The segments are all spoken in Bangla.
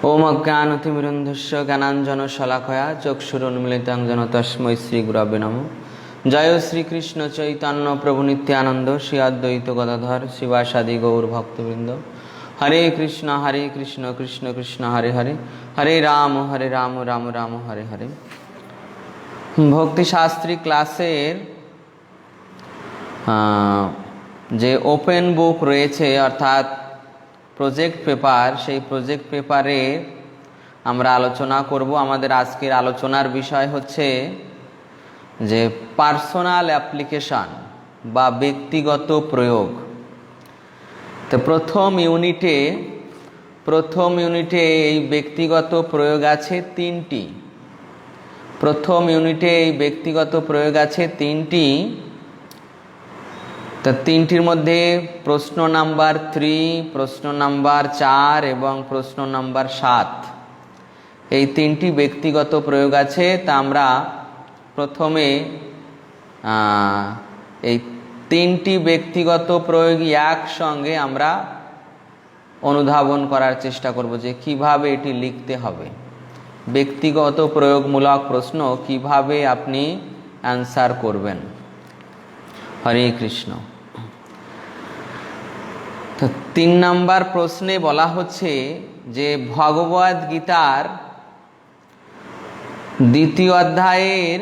ओम अज्ञानतिमिरन्धस्य ज्ञानाञ्जनशलाकया चक्षुरुन्मीलितं येन तस्मै श्रीगुरवे नमः। जय श्रीकृष्ण चैतन्य प्रभु नित्यानंद श्री अद्वैत गदाधर शिवासादि गौर भक्तवृंद। हरे कृष्ण कृष्ण कृष्ण हरे हरे, हरे राम राम राम हरे हरे। भक्तिशास्त्री क्लासेर जे ओपेन बुक रयेछे अर्थात प्रोजेक्ट पेपर, सेई प्रोजेक्ट पेपारे आमरा आलोचना करब। आमादेर आजकेर आलोचनार विषय होच्छे जे पार्सोनाल एप्लीकेशन बा व्यक्तिगत प्रयोग। तो प्रथम यूनिटे व्यक्तिगत प्रयोग आछे तीनटी। प्रथम यूनिटे व्यक्तिगत प्रयोग आछे तीनटी। तो तीनटिर मध्य प्रश्न नम्बर 3, प्रश्न नम्बर 4 एवं प्रश्न नम्बर 7 এই তিনটি ব্যক্তিগত প্রয়োগ আছে। তা আমরা প্রথমে এই তিনটি ব্যক্তিগত প্রয়োগ একসঙ্গে আমরা অনুধাবন করার চেষ্টা করব যে কিভাবে এটি লিখতে হবে। ব্যক্তিগত প্রয়োগমূলক প্রশ্ন কিভাবে আপনি অ্যানসার করবেন। হরে কৃষ্ণ। তো 3 নম্বর প্রশ্নে বলা হচ্ছে যে ভগবদ গীতার দ্বিতীয় অধ্যায়ের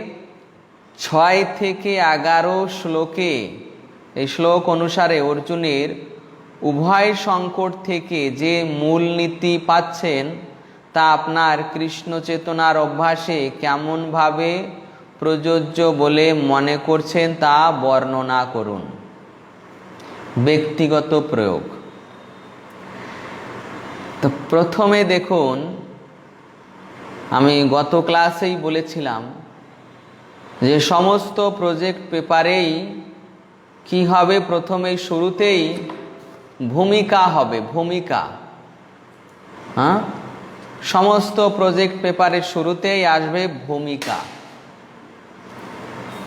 6 থেকে 11 শ্লোকে, এই শ্লোক অনুসারে অর্জুনের উভয় সংকট থেকে যে মূলনীতি পাচ্ছেন তা আপনার কৃষ্ণ চেতনার অভ্যাসে কেমনভাবে প্রযোজ্য বলে মনে করছেন তা বর্ণনা করুন। ব্যক্তিগত প্রয়োগ। তো প্রথমে দেখুন, আমি গত ক্লাসেই বলেছিলাম যে সমস্ত প্রজেক্ট পেপারেই কি হবে, প্রথমে শুরুতেই ভূমিকা হবে। ভূমিকা, সমস্ত প্রজেক্ট পেপারের শুরুতেই আসবে ভূমিকা।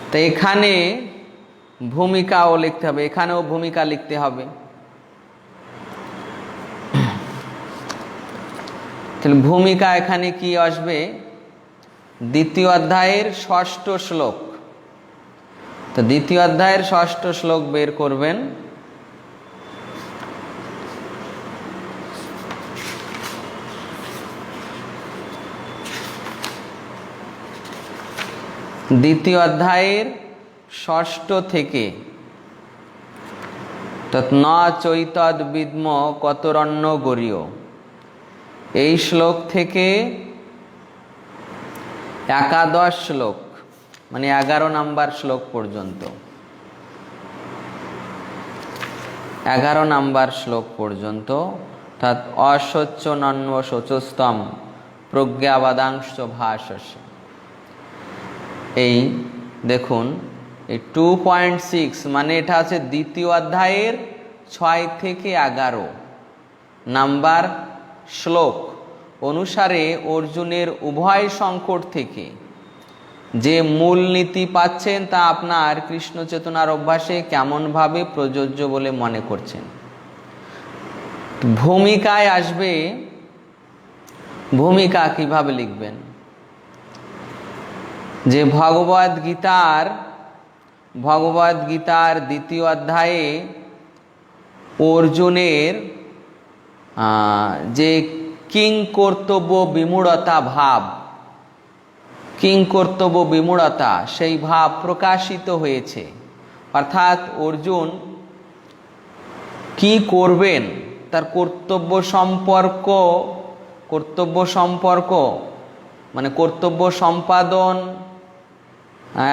তো এখানে ভূমিকাও লিখতে হবে, এখানেও ভূমিকা লিখতে হবে। তাহলে ভূমিকা এখানে কি আসবে? দ্বিতীয় অধ্যায়ের 6ষ্ঠ শ্লোক। তো দ্বিতীয় অধ্যায়ের 6ষ্ঠ শ্লোক বের করবেন। দ্বিতীয় অধ্যায়ের 6ষ্ঠ থেকে ন চৈতদ বিদ্ম কতরণ্য গরীয়, এই শ্লোক থেকে 11 শ্লোক মানে 11 নম্বর শ্লোক পর্যন্ত, 11 নম্বর শ্লোক পর্যন্ত, অর্থাৎ অশোচ্য নন্ব শোচস্তম প্রজ্ঞাবাদাংশ ভাষস্য। এই দেখুন, এই 2.6 মানে এটা আছে দ্বিতীয় অধ্যায়ের 6 থেকে 11 নাম্বার শ্লোক অনুসারে অর্জুনের উভয় সংকট থেকে যে মূলনীতি পাচ্ছেন তা আপনার কৃষ্ণ চেতনার অভ্যাসে কেমনভাবে প্রযোজ্য বলে মনে করছেন। ভূমিকায় আসবে, ভূমিকা কিভাবে লিখবেন? যে ভগবদ গীতার দ্বিতীয় অধ্যায়ে অর্জুনের যে কিং কর্তব্য বিমূঢ়তা ভাব, কিং কর্তব্য বিমূঢ়তা, সেই ভাব প্রকাশিত হয়েছে। অর্থাৎ অর্জুন কি করবেন, তার কর্তব্য সম্পর্ক মানে কর্তব্য সম্পাদন,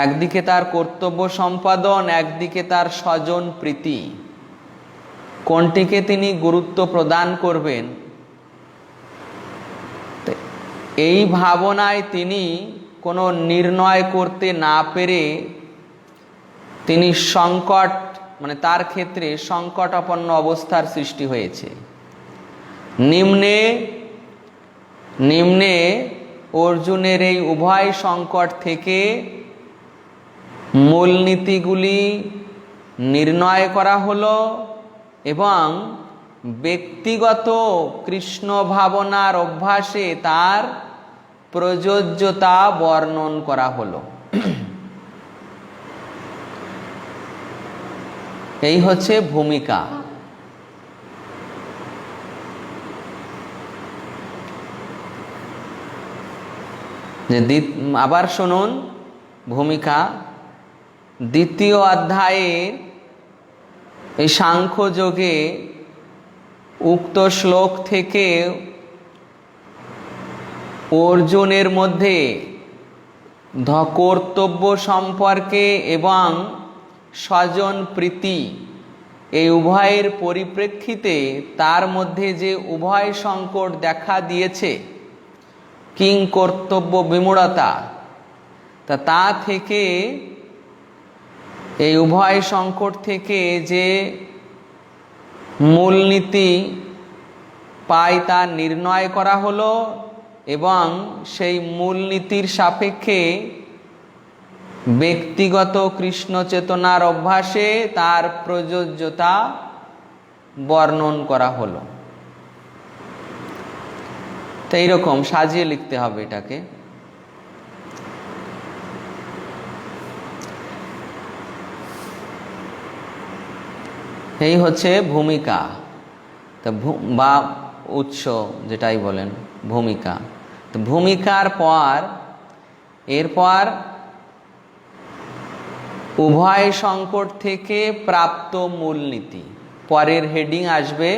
একদিকে তার কর্তব্য সম্পাদন, একদিকে তার স্বজন প্রীতি, কোনটিকে তিনি গুরুত্ব প্রদান করবেন। এই ভাবনায় তিনি কোনো নির্ণয় করতে না পেরে তিনি সংকট, মানে তার ক্ষেত্রে সংকটাপন্ন অবস্থার সৃষ্টি হয়েছে। নিম্নে অর্জুনের এই উভয় সংকট থেকে মূলনীতিগুলি নির্ণয় করা হলো এবং ব্যক্তিগত কৃষ্ণ ভাবনার অভ্যাসে তার প্রযোজ্যতা বর্ণন করা হলো। এই হচ্ছে ভূমিকা। আবার শুনুন ভূমিকা। দ্বিতীয় অধ্যায়ের এই সাংখ্যযোগে উক্ত শ্লোক থেকে অর্জুনের মধ্যে কর্তব্য সম্পর্কে এবং স্বজন প্রীতি এই উভয়ের পরিপ্রেক্ষিতে তার মধ্যে যে উভয় সংকট দেখা দিয়েছে, কিং কর্তব্য বিমূঢ়তা, তা থেকে এই উভয় সংকট থেকে যে মূলনীতি পায় তা নির্ণয় করা হলো এবং সেই মূলনীতির সাপেক্ষে ব্যক্তিগত কৃষ্ণ চেতনার অভ্যাসে তার প্রযোজ্যতা বর্ণন করা হলো। তো এইরকম সাজিয়ে লিখতে হবে এটাকে। এই হচ্ছে ভূমিকা বা উৎস, যেটাই বলেন ভূমিকা। তো ভূমিকার পর এরপর উভয় সংকট থেকে প্রাপ্ত মূলনীতি, পরের হেডিং আসবে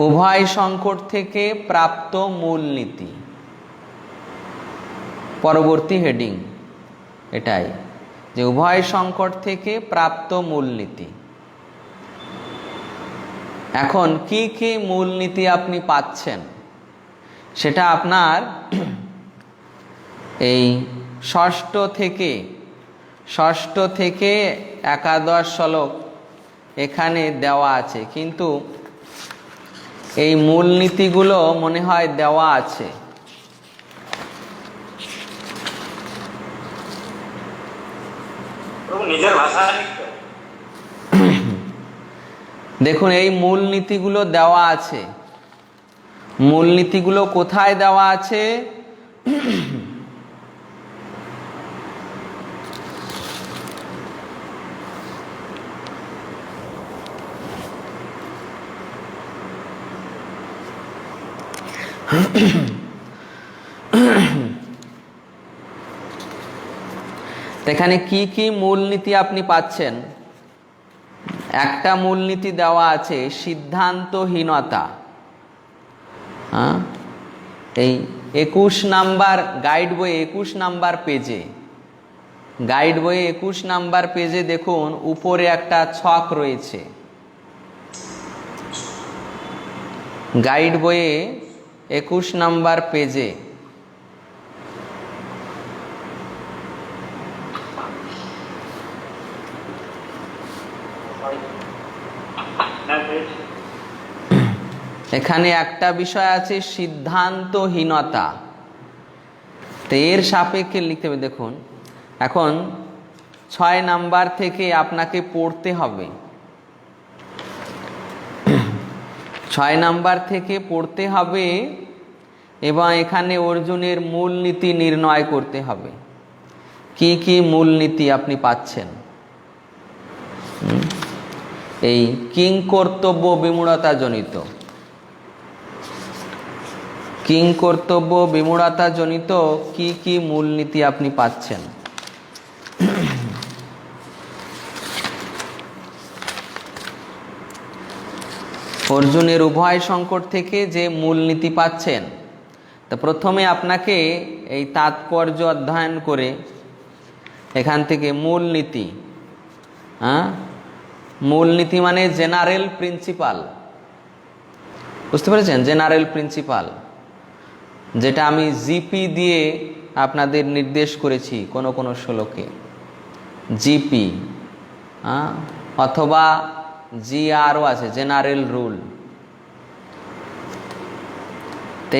উভয় সংকট থেকে প্রাপ্ত মূলনীতি, পরবর্তী হেডিং এটাই যে উভয় সংকট থেকে প্রাপ্ত মূলনীতি। এখন কি কি মূলনীতি আপনি পাচ্ছেন সেটা আপনার এই ষষ্ঠ থেকে একাদশ শ্লোক এখানে দেওয়া আছে, কিন্তু এই মূলনীতিগুলো মনে হয় দেওয়া আছে। দেখুন এই মূলনীতিগুলো দেওয়া আছে। মূলনীতিগুলো কোথায় দেওয়া আছে? এখানে কি কি মূলনীতি আপনি পাচ্ছেন? একটা মূলনীতি দেওয়া আছে সিদ্ধান্তহীনতা। এই 21 নাম্বার গাইড বই 21 নাম্বার পেজে, গাইড বইয়ে 21 নাম্বার পেজে দেখুন উপরে একটা ছক রয়েছে। গাইড বইয়ে 21 নাম্বার পেজে এখানে একটা বিষয় আছে সিদ্ধান্তহীনতা। তো এর সাপেক্ষে লিখতে হবে। দেখুন এখন 6 নাম্বার থেকে আপনাকে পড়তে হবে, 6 নাম্বার থেকে পড়তে হবে এবং এখানে অর্জুনের মূলনীতি নির্ণয় করতে হবে। কি কি মূলনীতি আপনি পাচ্ছেন? এই কিং কর্তব্য বিমূঢ়তা জনিত, কিং কর্তব্য বিমূঢ়তা জনিত কি কি মূলনীতি আপনি পাচ্ছেন? অর্জুনের উভয় সংকট থেকে যে মূলনীতি পাচ্ছেন, তা প্রথমে আপনাকে এই তাৎপর্য অধ্যয়ন করে এখান থেকে মূলনীতি, মূলনীতি মানে জেনারেল প্রিন্সিপাল, বুঝতে পেরেছেন? জেনারেল প্রিন্সিপাল যেটা আমি জিপি দিয়ে আপনাদের নির্দেশ করেছি কোনো কোনো শ্লোকে, জিপি অথবা জিআরও আছে, জেনারেল রুল।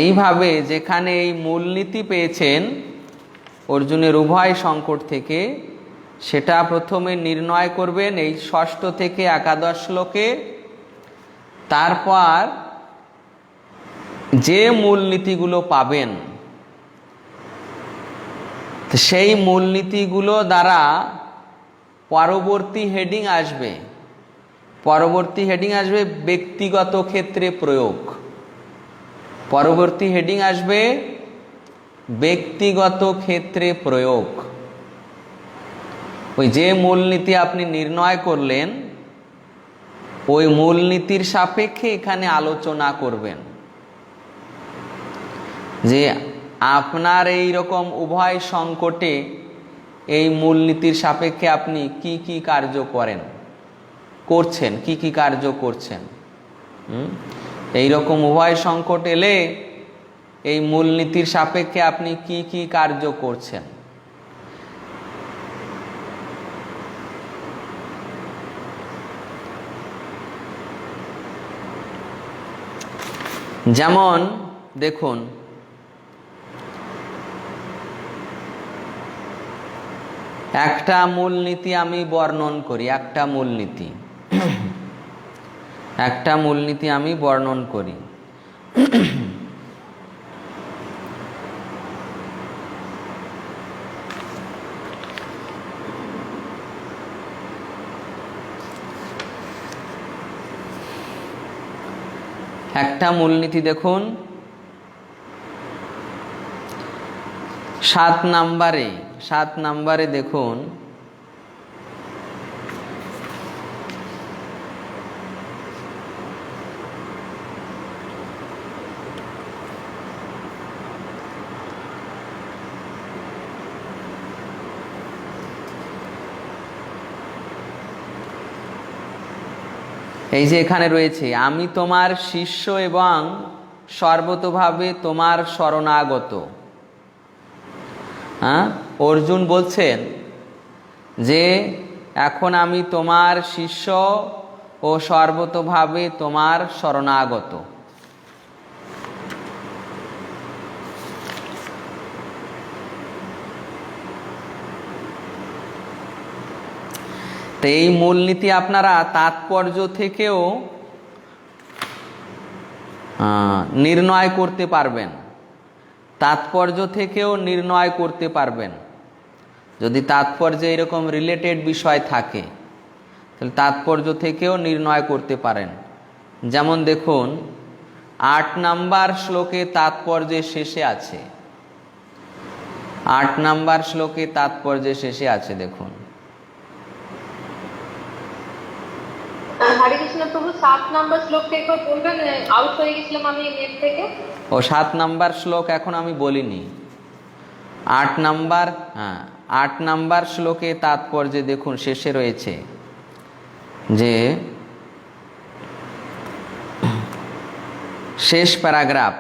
এইভাবে যেখানে এই মূলনীতি পেয়েছেন অর্জুনের উভয় সংকট থেকে, সেটা প্রথমে নির্ণয় করবেন এই 6 থেকে একাদশ শ্লোকে। তারপর যে মূলনীতিগুলো পাবেন সেই মূলনীতিগুলো দ্বারা পরবর্তী হেডিং আসবে ব্যক্তিগত ক্ষেত্রে প্রয়োগ। পরবর্তী হেডিং আসবে ব্যক্তিগত ক্ষেত্রে প্রয়োগ। ওই যে মূলনীতি আপনি নির্ণয় করলেন ওই মূলনীতির সাপেক্ষে এখানে আলোচনা করবেন যে আপনার এই রকম উভয় সংকটে এই মূলনীতির সাপেক্ষে আপনি কি কি কার্য করছেন কি কি কার্য করছেন। এই রকম উভয় সংকট এলে এই মূলনীতির সাপেক্ষে আপনি কি কি কার্য করছেন। যেমন দেখুন, একটা মূলনীতি আমি বর্ণন করি, একটা মূলনীতি আমি বর্ণন করি। একটা মূলনীতি দেখুন 7 নম্বরে দেখুন, এই যে এখানে রয়েছে, আমি তোমার শিষ্য এবং সর্বতোভাবে তোমার শরণাগত। অর্জুন বলছেন যে এখন আমি তোমার শিষ্য ও সর্বতোভাবে তোমার শরণাগত। তো এই মূলনীতি আপনারা তাৎপর্য থেকেও নির্ণয় করতে পারবেন। যদি তাৎপর্যে এরকম রিলেটেড বিষয় থাকে তাহলে তাৎপর্য থেকেও নির্ণয় করতে পারেন। যেমন দেখুন 8 নম্বর শ্লোকে তাৎপর্যে শেষে আছে, 8 নম্বর শ্লোকে তাৎপর্যে শেষে আছে দেখুন। হরে কৃষ্ণ প্রভু, 7 নম্বর শ্লোকটা একবার বলবেন? আউট হয়ে গেছিলাম আমি নেট থেকে। ও 7 নম্বর শ্লোক এখন আমি বলিনি, 8 নম্বর শ্লোকে তাৎপর্যে দেখুন শেষে রয়েছে যে শেষ প্যারাগ্রাফ,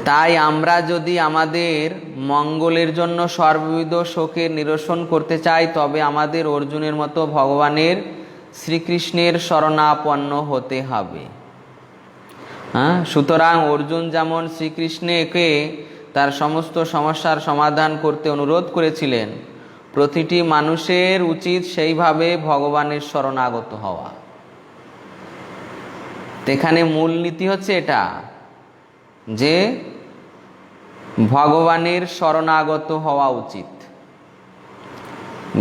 তাই আমরা যদি আমাদের মঙ্গলের জন্য সর্ববিধ শোকের নিরসন করতে চাই তবে আমাদের অর্জুনের মতো ভগবানের শ্রীকৃষ্ণের শরণাপন্ন হতে হবে। সুতরাং অর্জুন যেমন শ্রীকৃষ্ণকে তার সমস্ত সমস্যার সমাধান করতে অনুরোধ করেছিলেন, প্রতিটি মানুষের উচিত সেইভাবে ভগবানের শরণাগত হওয়া। এখানে মূলনীতি হচ্ছে এটা যে ভগবানের শরণাগত হওয়া উচিত,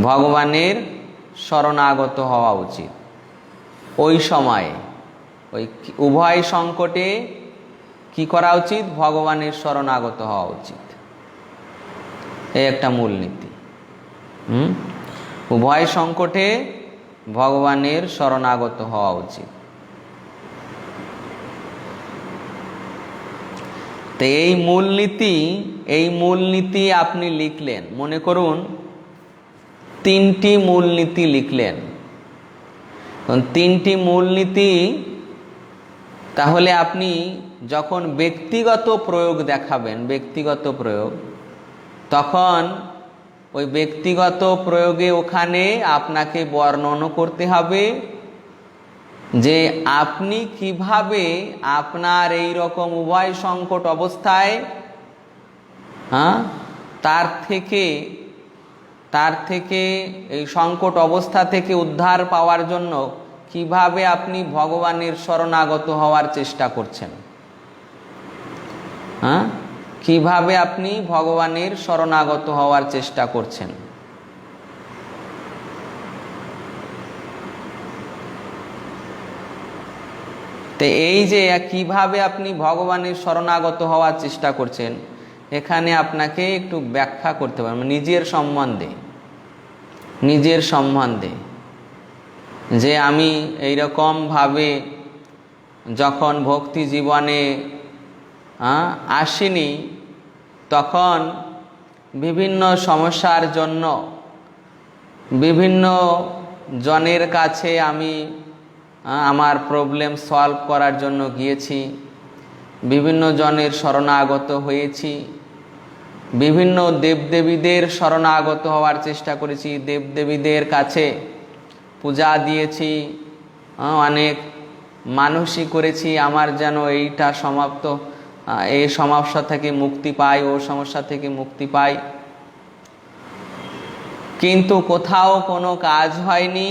ভগবানের শরণাগত হওয়া উচিত। ওই সময়ে ওই উভয় সংকটে কি করা উচিত? ভগবানের শরণাগত হওয়া উচিত। এই একটা মূলনীতি। উভয় সংকটে ভগবানের শরণাগত হওয়া উচিত। তো এই মূলনীতি আপনি লিখলেন, মনে করুন 3টি মূলনীতি লিখলেন। 3টি মূলনীতি, তাহলে আপনি যখন ব্যক্তিগত প্রয়োগ দেখাবেন, তখন ওই ব্যক্তিগত প্রয়োগে ওখানে আপনাকে বর্ণনা করতে হবে যে আপনি কিভাবে আপনার এই রকম উভয় সংকট অবস্থায় তার থেকে এই সংকট অবস্থা থেকে উদ্ধার পাওয়ার জন্য কিভাবে আপনি ভগবানের শরণাগত হওয়ার চেষ্টা করছেন। হ্যাঁ, কিভাবে আপনি ভগবানের শরণাগত হওয়ার চেষ্টা করছেন। তো এই যে কিভাবে আপনি ভগবানের শরণাগত হওয়ার চেষ্টা করছেন, এখানে আপনাকে একটু ব্যাখ্যা করতে পারেন নিজের সম্বন্ধে যে আমি এইরকমভাবে যখন ভক্তি জীবনে আসিনি, তখন বিভিন্ন সমস্যার জন্য বিভিন্ন জনের কাছে আমি আমার প্রবলেম সলভ করার জন্য গিয়েছি, বিভিন্ন জনের শরণাগত হয়েছি, বিভিন্ন দেবদেবীদের শরণাগত হওয়ার চেষ্টা করেছি, দেবদেবীদের কাছে পূজা দিয়েছি, অনেক মানসিক করেছি আমার যেন এইটা সমাপ্ত, এই সমস্যা থেকে মুক্তি পাই, ও সমস্যা থেকে মুক্তি পাই, কিন্তু কোথাও কোনো কাজ হয়নি।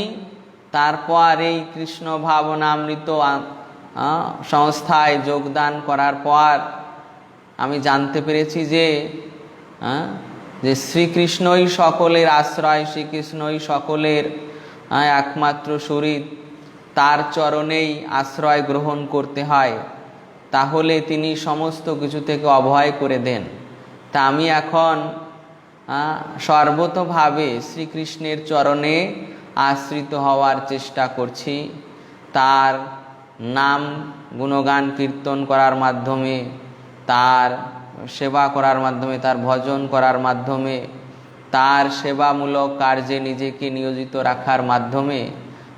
তারপর এই কৃষ্ণ ভাবনামৃত সংস্থায় যোগদান করার পর আমি জানতে পেরেছি যে শ্রীকৃষ্ণই সকলের আশ্রয়, শ্রীকৃষ্ণই সকলের একমাত্র শরীর, তার চরণেই আশ্রয় গ্রহণ করতে হয়, তাহলে তিনি সমস্ত কিছু থেকে অভয় করে দেন। তা আমি এখন সর্বতোভাবে শ্রীকৃষ্ণের চরণে আশ্রিত হওয়ার চেষ্টা করছি, তার নাম গুণগান কীর্তন করার মাধ্যমে, তার সেবা করার মাধ্যমে, তার ভজন করার মাধ্যমে, তার সেবামূলক কার্যে নিজেকে নিয়োজিত রাখার মাধ্যমে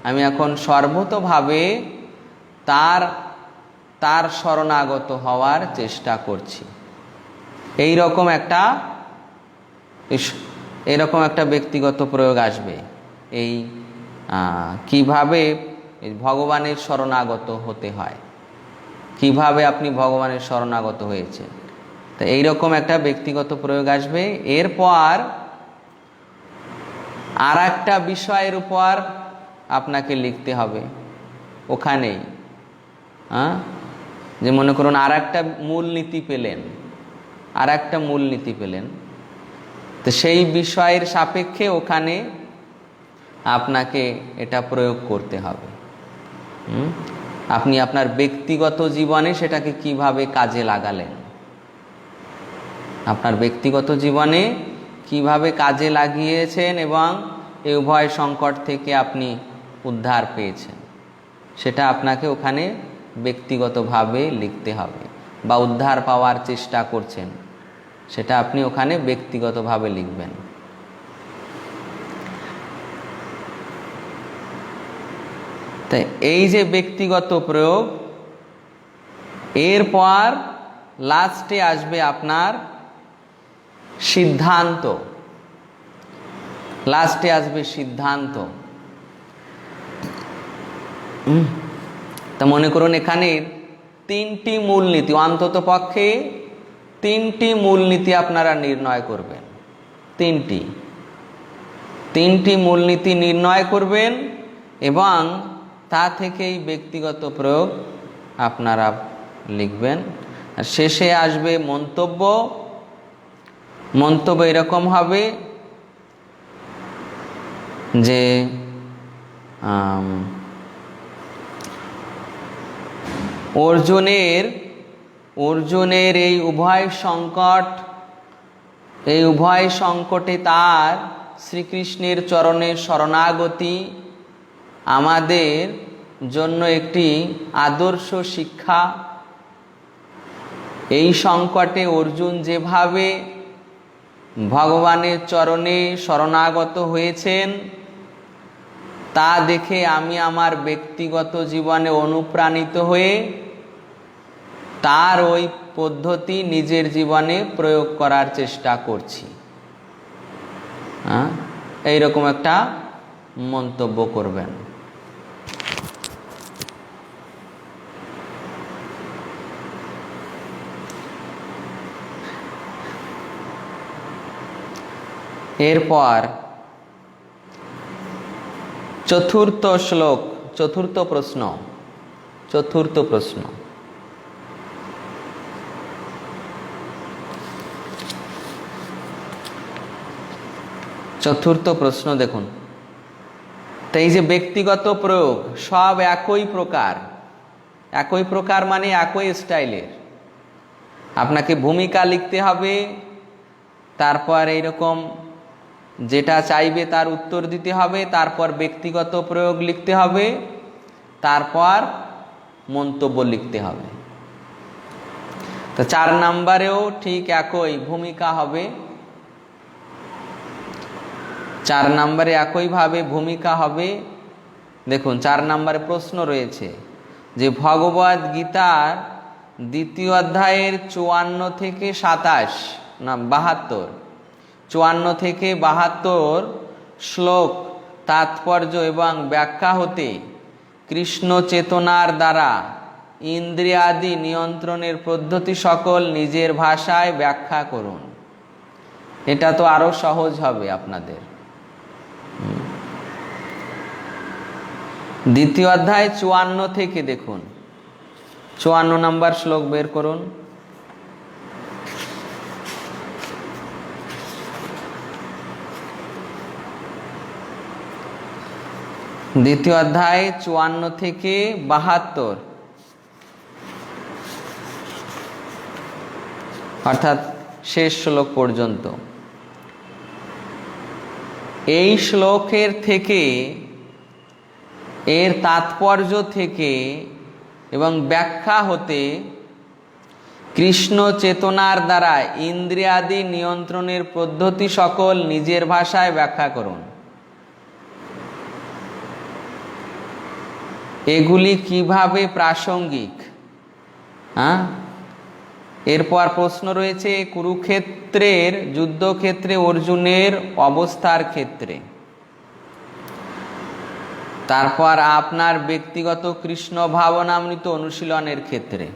আমি এখন সর্বতোভাবে তার শরণাগত হওয়ার চেষ্টা করছি। এইরকম একটা ব্যক্তিগত প্রয়োগ আসবে। এই কিভাবে ভগবানের শরণাগত হতে হয়, কিভাবে আপনি ভগবানের শরণাগত হয়েছেন, তো এইরকম একটা ব্যক্তিগত প্রয়োগ আসবে। এরপর আর একটা বিষয়ের উপর আপনাকে লিখতে হবে ওখানেই। যে মনে করুন আর একটা মূলনীতি পেলেন, তো সেই বিষয়ের সাপেক্ষে ওখানে আপনাকে এটা প্রয়োগ করতে হবে। আপনি আপনার ব্যক্তিগত জীবনে সেটাকে কিভাবে কাজে লাগালেন, আপনার ব্যক্তিগত জীবনে কিভাবে কাজে লাগিয়েছেন এবং এই উভয় সংকট থেকে আপনি উদ্ধার পেয়েছেন, সেটা আপনাকে ওখানে ব্যক্তিগতভাবে লিখতে হবে। বা উদ্ধার পাওয়ার চেষ্টা করছেন, সেটা আপনি ওখানে ব্যক্তিগতভাবে লিখবেন। তাই এই যে ব্যক্তিগত প্রয়োগ, এরপর লাস্টে আসবে আপনার সিদ্ধান্ত। তা মনে করুন এখানে তিনটি মূলনীতি, অন্তত পক্ষে তিনটি মূলনীতি আপনারা নির্ণয় করবেন। তিনটি মূলনীতি নির্ণয় করবেন এবং তা থেকেই ব্যক্তিগত প্রয়োগ আপনারা লিখবেন। আর শেষে আসবে মন্তব্য। এরকম হবে যে অর্জুনের এই উভয় সংকটে তার শ্রীকৃষ্ণের চরণে শরণাগতি আমাদের জন্য একটি আদর্শ শিক্ষা। এই সংকটে অর্জুন যেভাবে ভগবানের চরণে শরণাগত হয়েছেন, তা দেখে আমি আমার ব্যক্তিগত জীবনে অনুপ্রাণিত হয়ে তার ওই পদ্ধতি নিজের জীবনে প্রয়োগ করার চেষ্টা করছি। এইরকম একটা মন্তব্য করবেন। এরপর চতুর্থ প্রশ্ন। চতুর্থ প্রশ্ন, চতুর্থ প্রশ্ন দেখুন। তো এই যে ব্যক্তিগত প্রয়োগ সব একই প্রকার, একই প্রকার মানে একই স্টাইলের। আপনাকে ভূমিকা লিখতে হবে, তারপর এইরকম যেটা চাইবে তার উত্তর দিতে হবে, তারপর ব্যক্তিগত প্রয়োগ লিখতে হবে, তারপর মন্তব্য লিখতে হবে। তো 4 নম্বরেও ঠিক একই ভূমিকা হবে। 4 নম্বরে একইভাবে ভূমিকা হবে। দেখুন 4 নম্বরে প্রশ্ন রয়েছে যে ভগবদ গীতার 2য় অধ্যায়ের 54 থেকে 27 না 72, 54 থেকে 72 শ্লোক তাৎপর্য এবং ব্যাখ্যা হতে কৃষ্ণ চেতনার দ্বারা ইন্দ্রিয়াদি নিয়ন্ত্রণের পদ্ধতি সকল নিজের ভাষায় ব্যাখ্যা করুন। এটা তো আরো সহজ হবে আপনাদের। 2য় অধ্যায় 54 থেকে দেখুন, 54 নম্বর শ্লোক বের করুন। দ্বিতীয় অধ্যায় 54 থেকে 72, অর্থাৎ শেষ শ্লোক পর্যন্ত। এই শ্লোকের থেকে, এর তাৎপর্য থেকে এবং ব্যাখ্যা হতে কৃষ্ণ চেতনার দ্বারা ইন্দ্রিয়াদি নিয়ন্ত্রণের পদ্ধতি সকল নিজের ভাষায় ব্যাখ্যা করুন। এগুলি কিভাবে প্রাসঙ্গিক? এরপর প্রশ্ন রয়েছে কুরুক্ষেত্রের যুদ্ধক্ষেত্রে অর্জুনের অবস্থার ক্ষেত্রে, তারপর আপনার ব্যক্তিগত কৃষ্ণ ভাবনামৃত অনুশীলনের ক্ষেত্রে।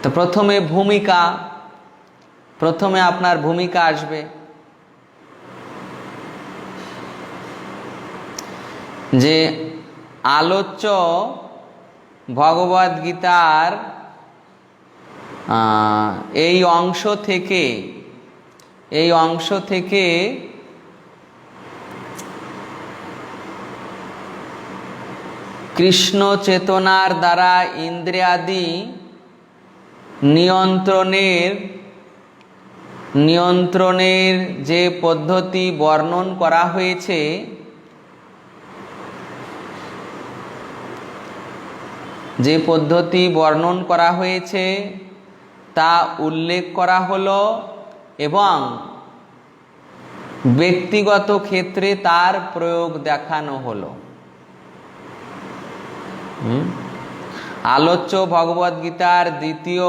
তো প্রথমে ভূমিকা, প্রথমে আপনার ভূমিকা আসবে যে আলোচ্য ভগবদ গীতার এই অংশ থেকে কৃষ্ণ চেতনার দ্বারা ইন্দ্রিয়াদি নিয়ন্ত্রণের যে পদ্ধতি বর্ণন করা হয়েছে, যে পদ্ধতি বর্ণন করা হয়েছে তা উল্লেখ করা হলো এবং ব্যক্তিগত ক্ষেত্রে তার প্রয়োগ দেখানো হলো। আলোচ্য ভগবদ গীতার 2য়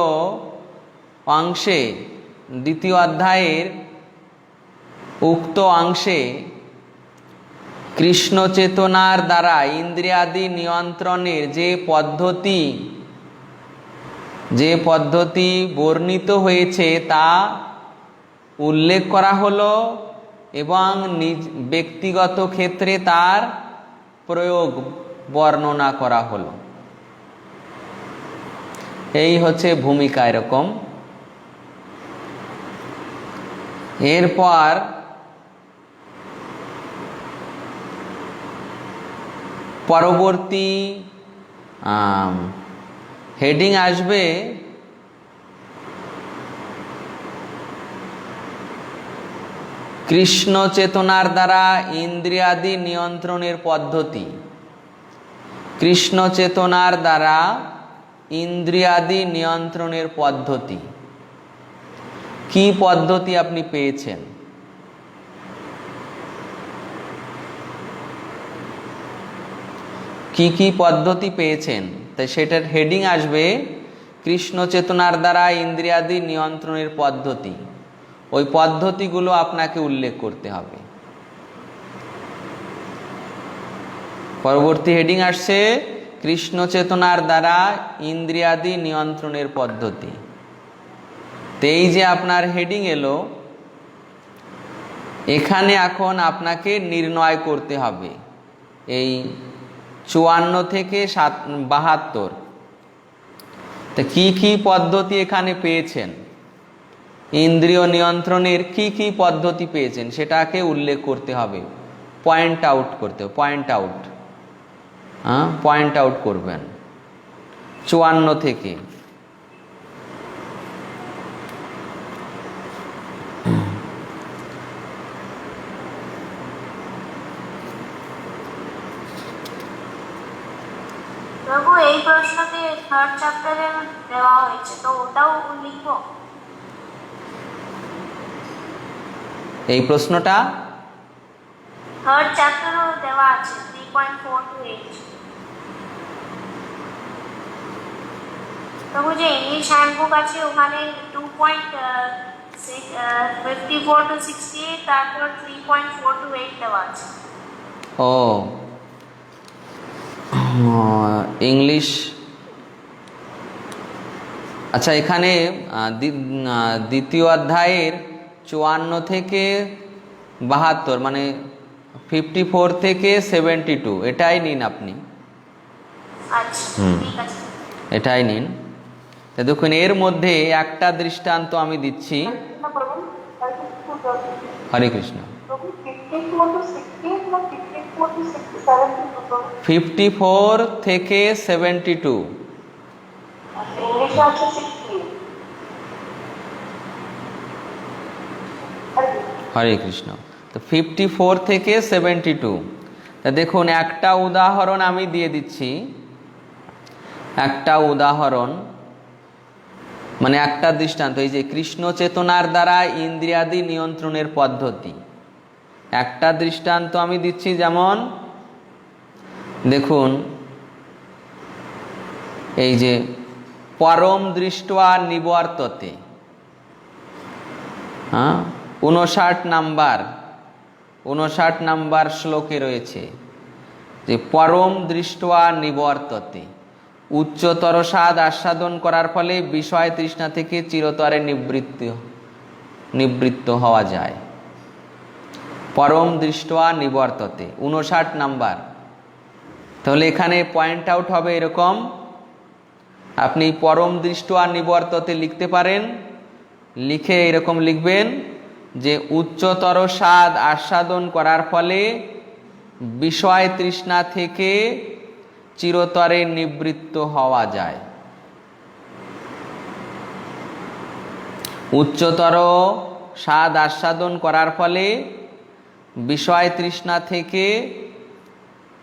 অংশে, 2য় অধ্যায়ের উক্ত অংশে কৃষ্ণ চেতনার দ্বারা ইন্দ্রিয়াদি নিয়ন্ত্রণের যে পদ্ধতি বর্ণিত হয়েছে তা উল্লেখ করা হলো এবং ব্যক্তিগত ক্ষেত্রে তার প্রয়োগ বর্ণনা করা হলো। এই হচ্ছে ভূমিকা এরকম। এরপর পরবর্তী হেডিং আসবে কৃষ্ণ চেতনার দ্বারা ইন্দ্রিয়াদি নিয়ন্ত্রণের পদ্ধতি। কৃষ্ণ চেতনার দ্বারা ইন্দ্রিয়াদি নিয়ন্ত্রণের পদ্ধতি, কি পদ্ধতি আপনি পেয়েছেন? কি কি পদ্ধতি পেয়েছেন? তাই সেটার হেডিং আসবে কৃষ্ণ চেতনার দ্বারা ইন্দ্রিয়াদি নিয়ন্ত্রণের পদ্ধতি। ওই পদ্ধতিগুলো আপনাকে উল্লেখ করতে হবে। পরবর্তী হেডিং আসছে কৃষ্ণ চেতনার দ্বারা ইন্দ্রিয়াদি নিয়ন্ত্রণের পদ্ধতি। তো এই যে আপনার হেডিং এলো, এখানে এখন আপনাকে নির্ণয় করতে হবে এই 54 থেকে 72, তা কি কি পদ্ধতি এখানে পেয়েছেন, ইন্দ্রিয় নিয়ন্ত্রণের কি কি পদ্ধতি পেয়েছেন সেটাকে উল্লেখ করতে হবে, পয়েন্ট আউট করতে হবে, পয়েন্ট আউট করবেন 54 থেকে। প্রভু এই প্রশ্নতে থার্ড চ্যাপ্টারে দেওয়া হয়েছে, তো ওটাও লিখবো? এই প্রশ্নটা থার্ড চ্যাপ্টারও দেওয়া আছে 3.4 to 8। প্রভু যে ইংলিশ হ্যান্ডবুক আছে ওখানে 2.54 to 68, তারপর 3.4 to 8 দেওয়া আছে। ও ইংলিশ, আচ্ছা এখানে দ্বিতীয় অধ্যায়ের 54 থেকে 72 মানে 54 থেকে 72 এটাই নিন আপনি। আচ্ছা ঠিক আছে, এটাই নিন। তা দেখুন এর মধ্যে একটা দৃষ্টান্ত আমি দিচ্ছি। হরে কৃষ্ণ। 54 থেকে 72, হরে কৃষ্ণ। তো 54 থেকে 72, তা দেখুন একটা উদাহরণ আমি দিয়ে দিচ্ছি, একটা উদাহরণ মানে একটা দৃষ্টান্ত, এই যে কৃষ্ণ চেতনার দ্বারা ইন্দ্রিয়াদি নিয়ন্ত্রণের পদ্ধতি, একটা দৃষ্টান্ত আমি দিচ্ছি। যেমন দেখুন এই যে পরম দৃষ্টা নিবর্ততে, 59 নাম্বার শ্লোকে রয়েছে যে পরম দৃষ্টা নিবর্ততে, উচ্চতর স্বাদ আস্বাদন করার ফলে বিষয় তৃষ্ণা থেকে চিরতরে নিবৃত্ত হওয়া যায়। পরম দৃষ্টা নিবর্ততে 59 নাম্বার। তাহলে এখানে পয়েন্ট আউট হবে এরকম, আপনি পরম দৃষ্টা নিবর্ততে লিখতে পারেন, লিখে এরকম লিখবেন যে উচ্চতর স্বাদ আস্বাদন করার ফলে বিষয় তৃষ্ণা থেকে চিরতরে নিবৃত্ত হওয়া যায়। উচ্চতর স্বাদ আস্বাদন করার ফলে বিষয় তৃষ্ণা থেকে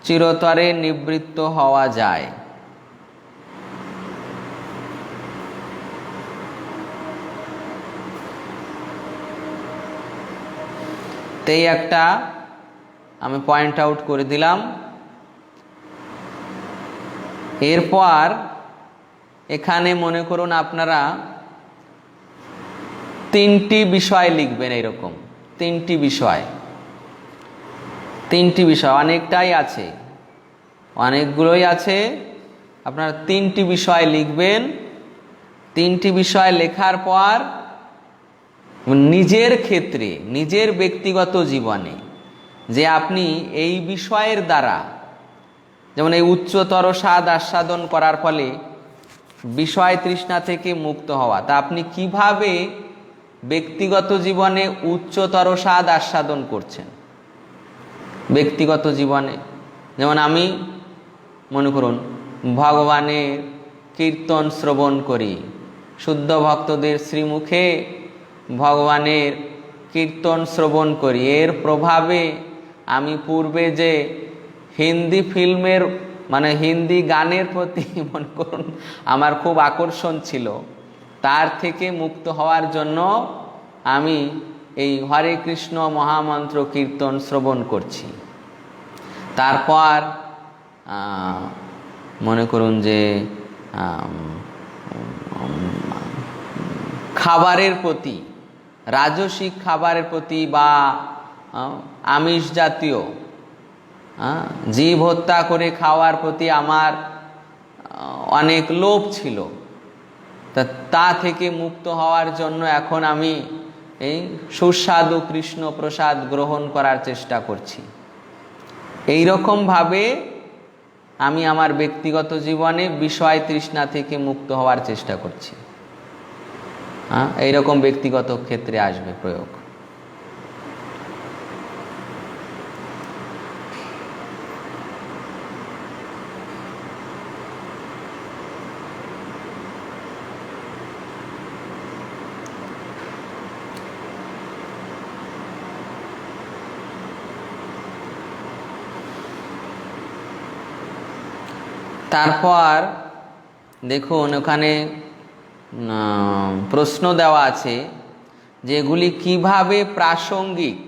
চিরতরে নিবৃত্ত হওয়া যায়। তেই একটা আমি পয়েন্ট আউট করে দিলাম। এরপর এখানে মনে করুন আপনারা 3টি বিষয় লিখবেন, এরকম 3টি বিষয়, অনেকটাই আছে, অনেকগুলোই আছে, আপনারা 3টি বিষয় লিখবেন। 3টি বিষয় লেখার পর নিজের ক্ষেত্রে, নিজের ব্যক্তিগত জীবনে যে আপনি এই বিষয়ের দ্বারা, যেমন এই উচ্চতর স্বাদ আস্বাদন করার ফলে বিষয় তৃষ্ণা থেকে মুক্ত হওয়া, তা আপনি কিভাবে ব্যক্তিগত জীবনে উচ্চতর স্বাদ আস্বাদন করছেন ব্যক্তিগত জীবনে। যেমন আমি মনে করুন ভগবানের কীর্তন শ্রবণ করি, শুদ্ধ ভক্তদের শ্রীমুখে ভগবানের কীর্তন শ্রবণ করি, এর প্রভাবে আমি পূর্বে যে হিন্দি ফিল্মের মানে হিন্দি গানের প্রতি মনে করুন আমার খুব আকর্ষণ ছিল, তার থেকে মুক্ত হওয়ার জন্য আমি এই হরে কৃষ্ণ মহামন্ত্র কীর্তন শ্রবণ করছি। তারপর মনে করুন যে খাবারের প্রতি, রাজসিক খাবারের প্রতি বা আমিষ জাতীয় জীব হত্যা করে খাওয়ার প্রতি আমার অনেক লোভ ছিল, তা থেকে মুক্ত হওয়ার জন্য এখন আমি এই সুস্বাদু কৃষ্ণ প্রসাদ গ্রহণ করার চেষ্টা করছি। এই রকমভাবে আমি আমার ব্যক্তিগত জীবনে বিষয় তৃষ্ণা থেকে মুক্ত হওয়ার চেষ্টা করছি। এইরকম ব্যক্তিগত ক্ষেত্রে আসবে প্রয়োগ। তারপর দেখুন ওখানে প্রশ্ন দেওয়া আছে যেগুলি কিভাবে প্রাসঙ্গিক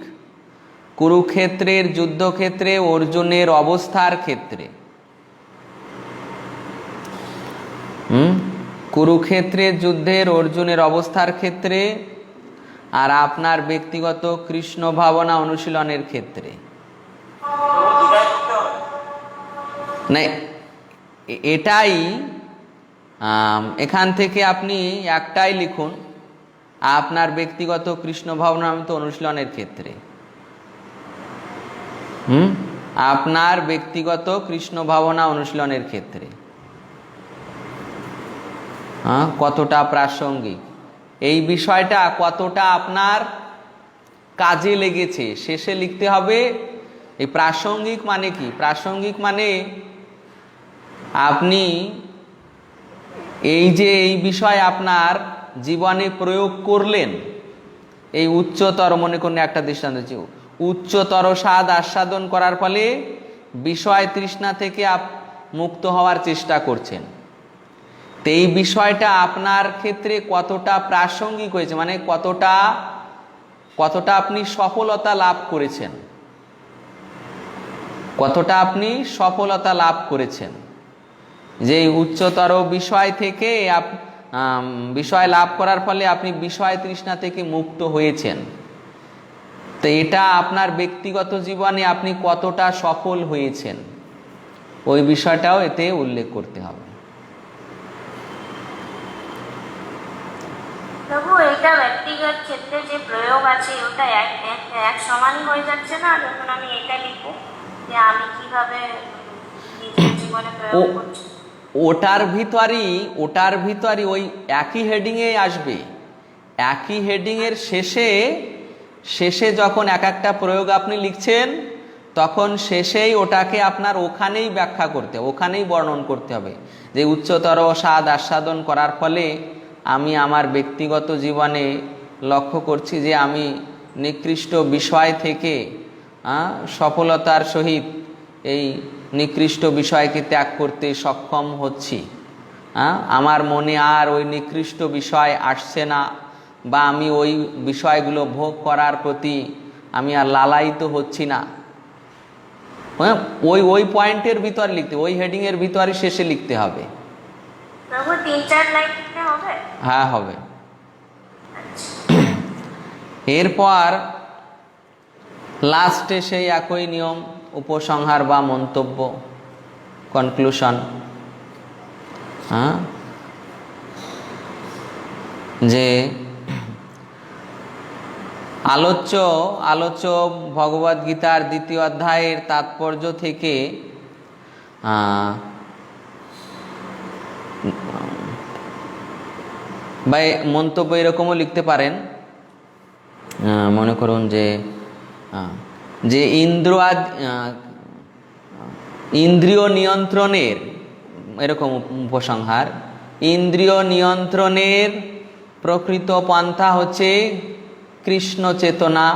কুরুক্ষেত্রের যুদ্ধক্ষেত্রে অর্জুনের অবস্থার ক্ষেত্রে। কুরুক্ষেত্রের যুদ্ধের অর্জুনের অবস্থার ক্ষেত্রে আর আপনার ব্যক্তিগত কৃষ্ণ ভাবনা অনুশীলনের ক্ষেত্রে। না, এটাই এখান থেকে আপনি একটাই লিখুন, আপনার ব্যক্তিগত কৃষ্ণ ভাবনামৃত অনুশীলনের ক্ষেত্রে। আপনার ব্যক্তিগত কৃষ্ণ ভাবনা অনুশীলনের ক্ষেত্রে কতটা প্রাসঙ্গিক, এই বিষয়টা কতটা আপনার কাজে লেগেছে শেষে লিখতে হবে। এই প্রাসঙ্গিক মানে কি? প্রাসঙ্গিক মানে আপনি এই যে এই বিষয় আপনার জীবনে প্রয়োগ করলেন, এই উচ্চতর, মনে করুন একটা দৃষ্টান্ত দিচ্ছি, উচ্চতর স্বাদ আস্বাদন করার ফলে বিষয় তৃষ্ণা থেকে মুক্ত হওয়ার চেষ্টা করছেন। তো এই বিষয়টা আপনার ক্ষেত্রে কতটা প্রাসঙ্গিক হয়েছে, মানে কতটা আপনি সফলতা লাভ করেছেন, কতটা আপনি সফলতা লাভ করেছেন যে উচ্চতর বিষয় থেকে বিষয় লাভ করার ফলে আপনি বিষয় তৃষ্ণা থেকে মুক্ত হয়েছেন। তো এটা আপনার ব্যক্তিগত জীবনে আপনি কতটা সফল হয়েছেন ওই বিষয়টাও এতে উল্লেখ করতে হবে। প্রভু, এটা ব্যক্তিগত ক্ষেত্রে যে প্রয়োগ আছে ওটা এক সমানই হয়ে যাচ্ছে না যখন আমি এটা লিখবো যে আমি কিভাবে নিজের জীবনে প্রয়োগ করছি? ওটার ভিতরই ওই একই হেডিংয়ে আসবে। একই হেডিংয়ের শেষে যখন এক একটা প্রয়োগ আপনি লিখছেন তখন শেষেই ওটাকে আপনার ওখানেই ব্যাখ্যা করতে হবে, ওখানেই বর্ণন করতে হবে যে উচ্চতর স্বাদ আস্বাদন করার ফলে আমি আমার ব্যক্তিগত জীবনে লক্ষ্য করছি যে আমি নিকৃষ্ট বিষয় থেকে সফলতার সহিত এই নিকৃষ্ট বিষয়কে ত্যাগ করতে সক্ষম হচ্ছি। আমার মনে আর ওই নিকৃষ্ট বিষয় আসছে না, বা আমি ওই বিষয়গুলো ভোগ করার প্রতি আমি আর লালায়িত হচ্ছি না। ওই পয়েন্টের ভিতরে লিখতে, ওই হেডিংয়ের ভিতরে শেষে লিখতে হবে। প্রভু 3-4 লাইন লিখতে হবে? হ্যাঁ, হবে। এরপর লাস্টে সেই একই নিয়ম, উপসংহার বা মন্তব্য, কনক্লুশন। যে আলোচ্য ভগবদ গীতার 2য় অধ্যায়ের তাৎপর্য থেকে বা মন্তব্য এরকমও লিখতে পারেন। মনে করুন যে ইন্দ্রিয় নিয়ন্ত্রণের, এরকম উপসংহার, ইন্দ্রিয় নিয়ন্ত্রণের প্রকৃত পন্থা হচ্ছে কৃষ্ণ চেতনা,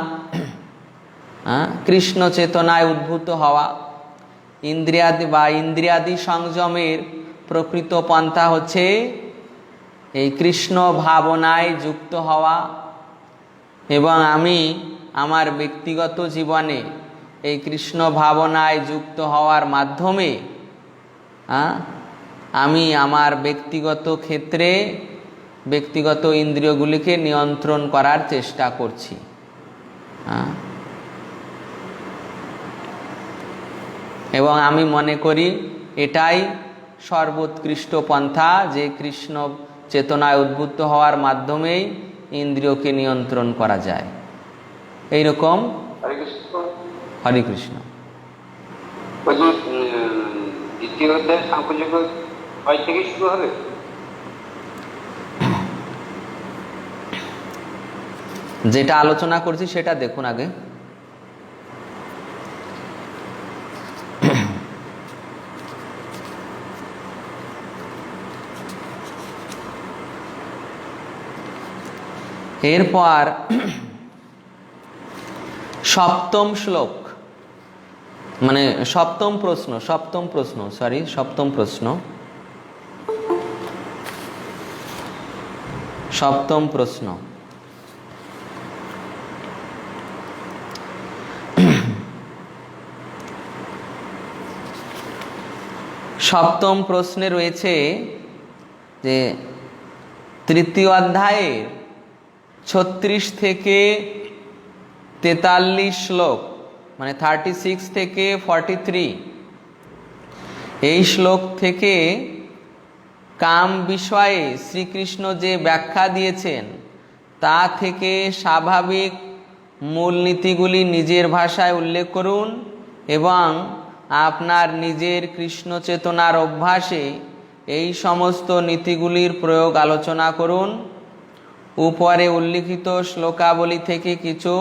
কৃষ্ণ চেতনায় উদ্ভূত হওয়া। ইন্দ্রিয়াদি সংযমের প্রকৃত পন্থা হচ্ছে এই কৃষ্ণ ভাবনায় যুক্ত হওয়া। এবং আমি আমার ব্যক্তিগত জীবনে এই কৃষ্ণ ভাবনায় যুক্ত হওয়ার মাধ্যমে আমি আমার ব্যক্তিগত ক্ষেত্রে ব্যক্তিগত ইন্দ্রিয়গুলিকে নিয়ন্ত্রণ করার চেষ্টা করছি। এবং আমি মনে করি এটাই সর্বোৎকৃষ্ট পন্থা, যে কৃষ্ণ চেতনায় উদ্বুদ্ধ হওয়ার মাধ্যমেই ইন্দ্রিয়কে নিয়ন্ত্রণ করা যায়। এইরকম। হরে কৃষ্ণ। হরে কৃষ্ণ। বলছি দ্বিতীয় অধ্যায় সাংখ্যযোগ কয় থেকে শুরু হবে? যেটা আলোচনা করছি সেটা দেখুন আগে। এরপর সপ্তম শ্লোক, মানে সপ্তম প্রশ্ন। সপ্তম প্রশ্নে রয়েছে যে তৃতীয় অধ্যায়ের 36 থেকে 43 শ্লোক, মানে 36 থেকে 43, এই শ্লোক থেকে কাম বিষয়ে শ্রীকৃষ্ণ যে ব্যাখ্যা দিয়েছেন তা থেকে স্বাভাবিক মূলনীতিগুলি নিজের ভাষায় উল্লেখ করুন এবং আপনার নিজের কৃষ্ণ চেতনার অভ্যাসে এই সমস্ত নীতিগুলির প্রয়োগ আলোচনা করুন। উপরে উল্লিখিত শ্লোকাবলী থেকে কিছু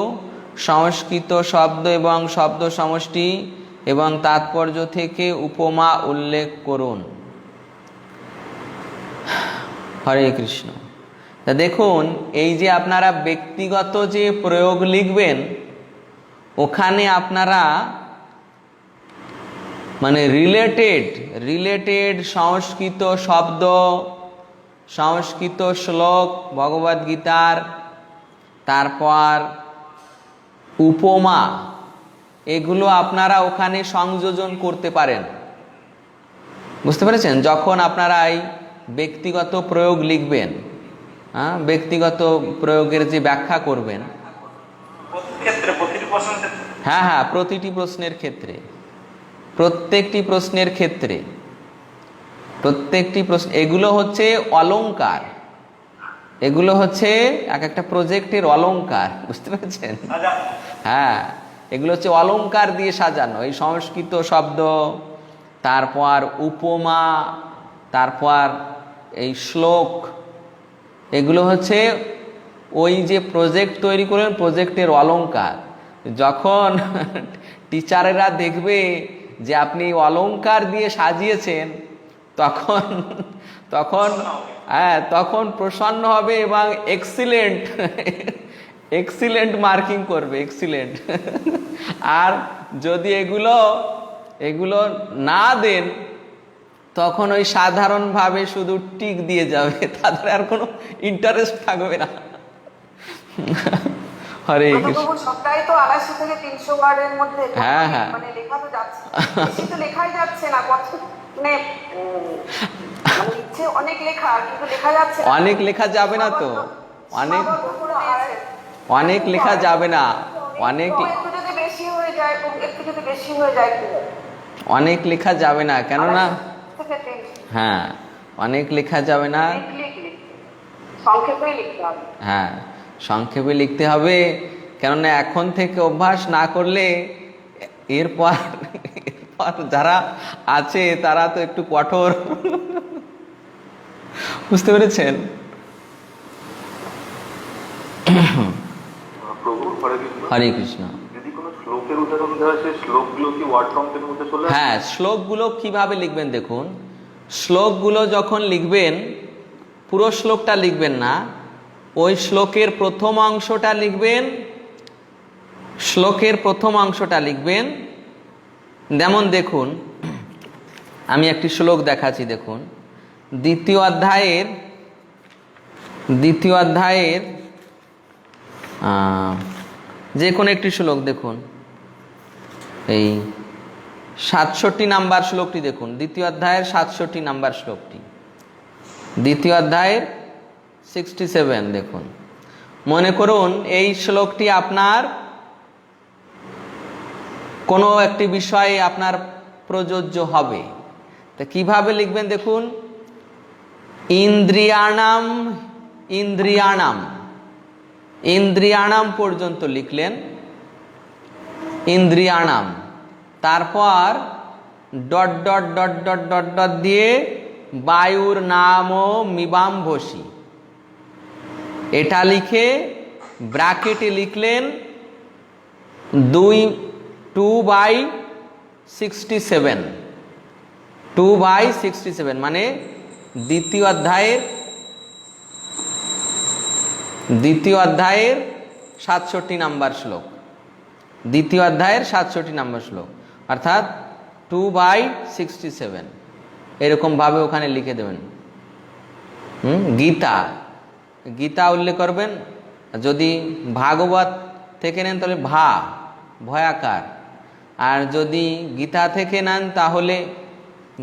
সংস্কৃত শব্দ এবং শব্দ সমষ্টি এবং তাৎপর্য থেকে উপমা উল্লেখ করুন। হরে কৃষ্ণ। তা দেখুন, এই যে আপনারা ব্যক্তিগত যে প্রয়োগ লিখবেন, ওখানে আপনারা মানে রিলেটেড সংস্কৃত শব্দ, সংস্কৃত শ্লোক ভগবদ গীতার, তারপর উপমা, এগুলো আপনারা ওখানে সংযোজন করতে পারেন। বুঝতে পেরেছেন? যখন আপনারা এই ব্যক্তিগত প্রয়োগ লিখবেন, ব্যক্তিগত প্রয়োগের যে ব্যাখ্যা করবেন, হ্যাঁ, প্রতিটি প্রশ্নের ক্ষেত্রে, প্রত্যেকটি প্রশ্নের ক্ষেত্রে, প্রত্যেকটি প্রশ্ন, এগুলো হচ্ছে অলংকার, এগুলো হচ্ছে এক একটা প্রজেক্টের অলংকার। বুঝতে পেরেছেন? হ্যাঁ, এগুলো হচ্ছে অলংকার দিয়ে সাজানো। এই সংস্কৃত শব্দ, তারপর উপমা, তারপর এই শ্লোক, এগুলো হচ্ছে ওই যে প্রজেক্ট তৈরি করলেন, প্রজেক্টের অলংকার। যখন টিচারেরা দেখবে যে আপনি অলংকার দিয়ে সাজিয়েছেন, তখন প্রসন্ন হবে এবং এক্সিলেন্ট মার্কিং করবে, এক্সিলেন্ট। আর যদি এগুলো না দেন, তখন ওই সাধারণভাবে শুধু টিক দিয়ে যাবে, তাদের আর কোনো ইন্টারেস্ট থাকবে না। হরে কৃষ্ণ। সপ্তাহে তো 250 থেকে 300 ওয়ার্ডের মধ্যে, হ্যাঁ, মানে লেখা তো যাচ্ছে, বেশি তো লেখাই যাচ্ছে না, মানে ইচ্ছে অনেক লেখা, কিন্তু লেখা যাচ্ছে না। অনেক লেখা যাবে না তো, অনেক লেখা যাবে না, একটু যদি বেশি হয়ে যায়, অনেক লেখা যাবে না, কেননা হ্যাঁ, অনেক লেখা যাবে না, সংক্ষেপে লিখতে হবে। হ্যাঁ, সংক্ষেপে লিখতে হবে, কেননা এখন থেকে অভ্যাস না করলে এরপর যারা আছে তারা তো একটু কঠোর। বুঝতে পেরেছেন? হরে কৃষ্ণ। যদি কোনো শ্লোকের উদাহরণ দেওয়া হয়, সেই শ্লোকগুলো কি ওয়ার্ড কাউন্টের মধ্যে চলে আসে? হ্যাঁ, শ্লোকগুলো কিভাবে লিখবেন দেখুন। শ্লোকগুলো যখন লিখবেন, পুরো শ্লোকটা লিখবেন না, ওই শ্লোকের প্রথম অংশটা লিখবেন, যেমন দেখুন, আমি একটি শ্লোক দেখাচ্ছি, দেখুন দ্বিতীয় অধ্যায়ের যে কোনো একটি শ্লোক দেখুন, এই 67 নাম্বার শ্লোকটি দেখুন, দ্বিতীয় অধ্যায়ের 67 নাম্বার শ্লোকটি, দ্বিতীয় অধ্যায়ের 67 দেখুন। মনে করুন এই শ্লোকটি আপনার কোনো একটি বিষয়ে আপনার প্রযোজ্য হবে, তা কিভাবে লিখবেন দেখুন। ইন্দ্রিয়াণাম ইন্দ্রিয়াণাম পর্যন্ত লিখলেন, ইন্দ্রিয়াণাম, তারপর dot dot dot dot dot dot দিয়ে বায়ুর নাম ও মিবাম্ভসী এটা লিখে ব্র্যাকেটে লিখলেন 2/67, 2/67 মানে দ্বিতীয় অধ্যায়ের 67 নাম্বার শ্লোক, দ্বিতীয় অধ্যায়ের 67 নাম্বার শ্লোক, অর্থাৎ 2/67 এরকম ভাবে ওখানে লিখে দেবেন। গীতা, গীতা উল্লেখ করবেন। যদি ভাগবত থেকে নেন তাহলে ভয়াকার, আর যদি গীতা থেকে নেন তাহলে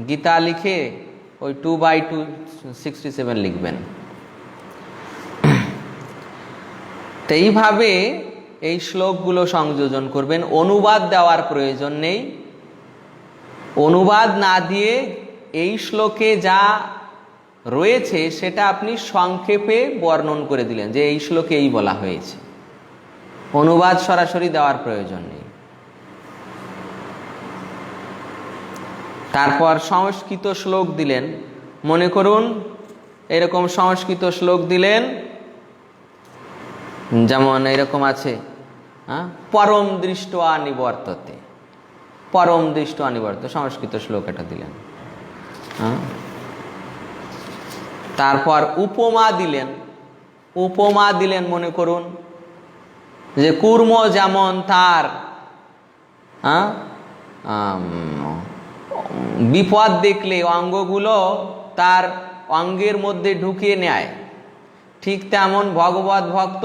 গীতা লিখে ওই 2/267 লিখবেন। তো এইভাবে এই শ্লোকগুলো সংযোজন করবেন। অনুবাদ দেওয়ার প্রয়োজন নেই। অনুবাদ না দিয়ে এই শ্লোকে যা রয়েছে সেটা আপনি সংক্ষেপে বর্ণন করে দিলেন যে এই শ্লোকে এই বলা হয়েছে। অনুবাদ সরাসরি দেওয়ার প্রয়োজন নেই। তারপর সংস্কৃত শ্লোক দিলেন। মনে করুন এরকম সংস্কৃত শ্লোক দিলেন, যেমন এরকম আছে, পরম দৃষ্ট্বা নিবর্ততে, পরম দৃষ্ট্বা নিবর্ত, সংস্কৃত শ্লোক এটা দিলেন। তারপর উপমা দিলেন। উপমা দিলেন মনে করুন যে কুর্ম যেমন তার বিপদ দেখলে অঙ্গগুলো তার অঙ্গের মধ্যে ঢুকিয়ে নেয়, ঠিক তেমন ভগবত ভক্ত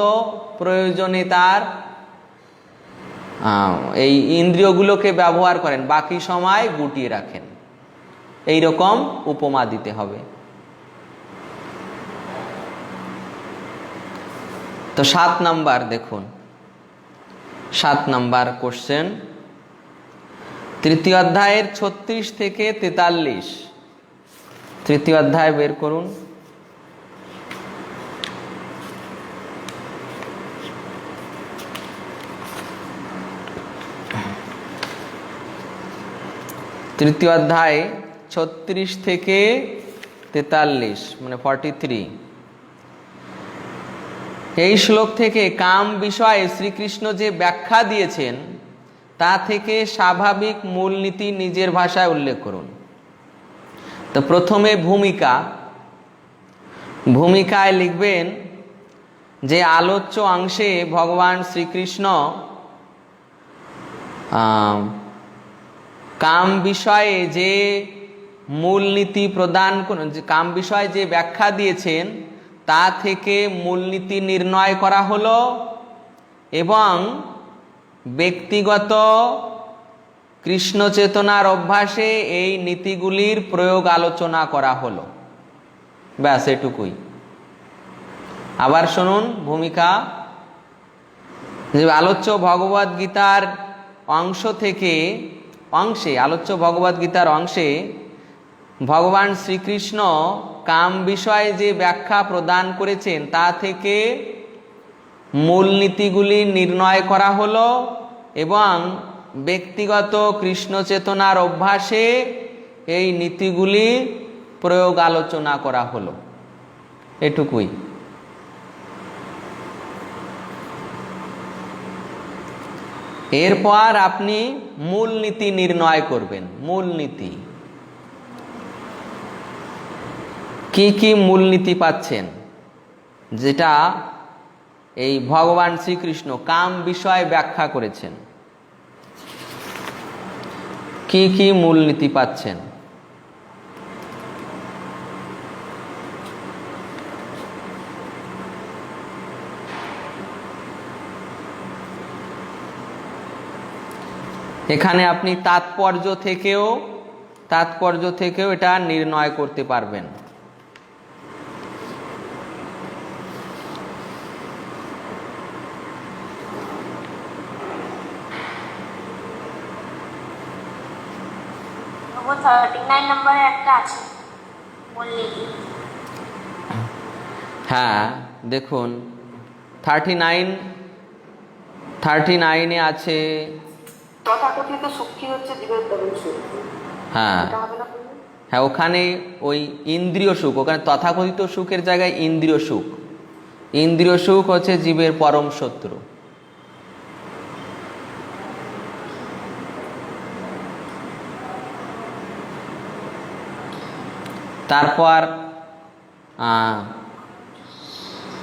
প্রয়োজনে তার এই ইন্দ্রিয়গুলোকে ব্যবহার করেন, বাকি সময় গুটিয়ে রাখেন। এই রকম উপমা দিতে হবে। তো 7 নাম্বার দেখুন, 7 নাম্বার কোশ্চেন, তৃতীয় অধ্যায়ের 36 থেকে 43, তৃতীয় অধ্যায় বের করুন। তৃতীয় অধ্যায় 36 থেকে 43 মানে 43। এই শ্লোক থেকে কাম বিষয়ে শ্রীকৃষ্ণ যে ব্যাখ্যা দিয়েছেন তা থেকে স্বাভাবিক মূলনীতি নিজের ভাষায় উল্লেখ করুন। তো প্রথমে ভূমিকা, ভূমিকায় লিখবেন যে আলোচ্য অংশে ভগবান শ্রীকৃষ্ণ কাম বিষয়ে যে মূলনীতি প্রদান, কাম বিষয়ে যে ব্যাখ্যা দিয়েছেন তা থেকে মূলনীতি নির্ণয় করা হলো এবং ব্যক্তিগত কৃষ্ণ চেতনার অভ্যাসে এই নীতিগুলির প্রয়োগ আলোচনা করা হলো। ব্যাস এটুকুই। আবার শুনুন ভূমিকা, যে আলোচ্য ভগবদ গীতার অংশ থেকে আলোচ্য ভগবদ গীতার অংশে ভগবান শ্রীকৃষ্ণ কাম বিষয়ে যে ব্যাখ্যা প্রদান করেছেন তা থেকে মূলনীতিগুলি নির্ণয় করা হলো এবং ব্যক্তিগত কৃষ্ণ চেতনার অভ্যাসে এই নীতিগুলি প্রয়োগ আলোচনা করা হলো। এটুকুই। এরপর আপনি মূলনীতি নির্ণয় করবেন। মূলনীতি কি কি মূলনীতি পাচ্ছেন, যেটা এই ভগবান শ্রীকৃষ্ণ কাম বিষয়ে ব্যাখ্যা করেছেন, কি কি মূলনীতি পাচ্ছেন। এখানে আপনি তাৎপর্য থেকেও এটা নির্ণয় করতে পারবেন। তবু 39 নম্বরে একটা আছে মূলনীতি। হ্যাঁ দেখুন, 39 আছে। তথাকথিত সুখী হচ্ছে জীবের পরম সুখ। হ্যাঁ এটা হবে না? হ্যাঁ, ওখানে ওই ইন্দ্রিয় সুখ, ওখানে তথাকথিত সুখের জায়গায় ইন্দ্রিয় সুখ। ইন্দ্রিয় সুখ হচ্ছে জীবের পরম শত্রু। তারপর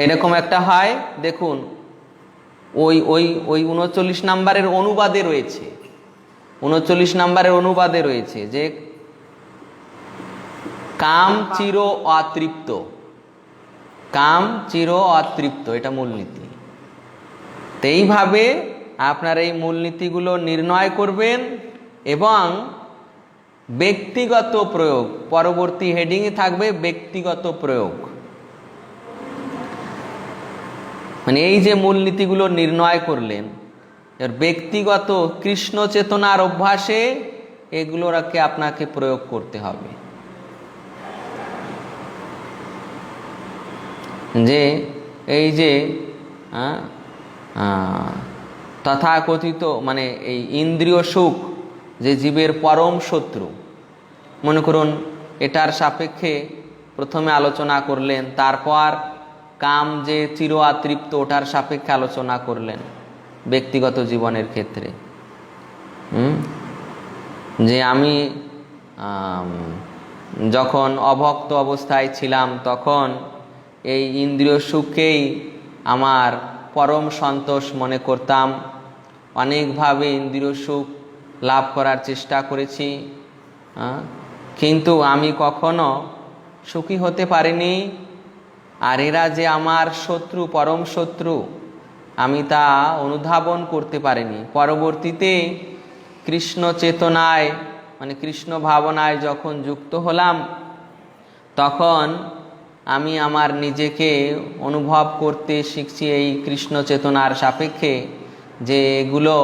এরকম একটা হয়, দেখুন ওই ওই ওই 39 নম্বরের অনুবাদে রয়েছে, 39 নম্বরের অনুবাদে রয়েছে যে কাম চির অতৃপ্ত, কাম চির অতৃপ্ত, এটা মূলনীতি। তো এইভাবে আপনার এই মূলনীতিগুলো নির্ণয় করবেন এবং ব্যক্তিগত প্রয়োগ, পরবর্তী হেডিংয়ে থাকবে ব্যক্তিগত প্রয়োগ। মানে এই যে মূলনীতিগুলো নির্ণয় করলেন, এর ব্যক্তিগত কৃষ্ণ চেতনার অভ্যাসে এগুলোকে আপনাকে প্রয়োগ করতে হবে। যে এই যে তথাকথিত মানে এই ইন্দ্রিয় সুখ যে জীবের পরম শত্রু, মনে করুন এটার সাপেক্ষে প্রথমে আলোচনা করলেন, তারপর কাম যে চির অতৃপ্ত ওটার সাপেক্ষে আলোচনা করলেন ব্যক্তিগত জীবনের ক্ষেত্রে। যে আমি যখন অভক্ত অবস্থায় ছিলাম তখন এই ইন্দ্রিয় সুখকেই আমার পরম সন্তোষ মনে করতাম, অনেকভাবে ইন্দ্রিয় সুখ লাভ করার চেষ্টা করেছি, কিন্তু আমি কখনো সুখী হতে পারিনি। আর এরা যে আমার শত্রু, পরম শত্রু, আমি তা অনুধাবন করতে পারিনি। পরবর্তীতে কৃষ্ণ চেতনায় মানে কৃষ্ণ ভাবনায় যখন যুক্ত হলাম, তখন আমি আমার নিজেকে অনুভব করতে শিখছি এই কৃষ্ণ চেতনার সাপেক্ষে যে এগুলো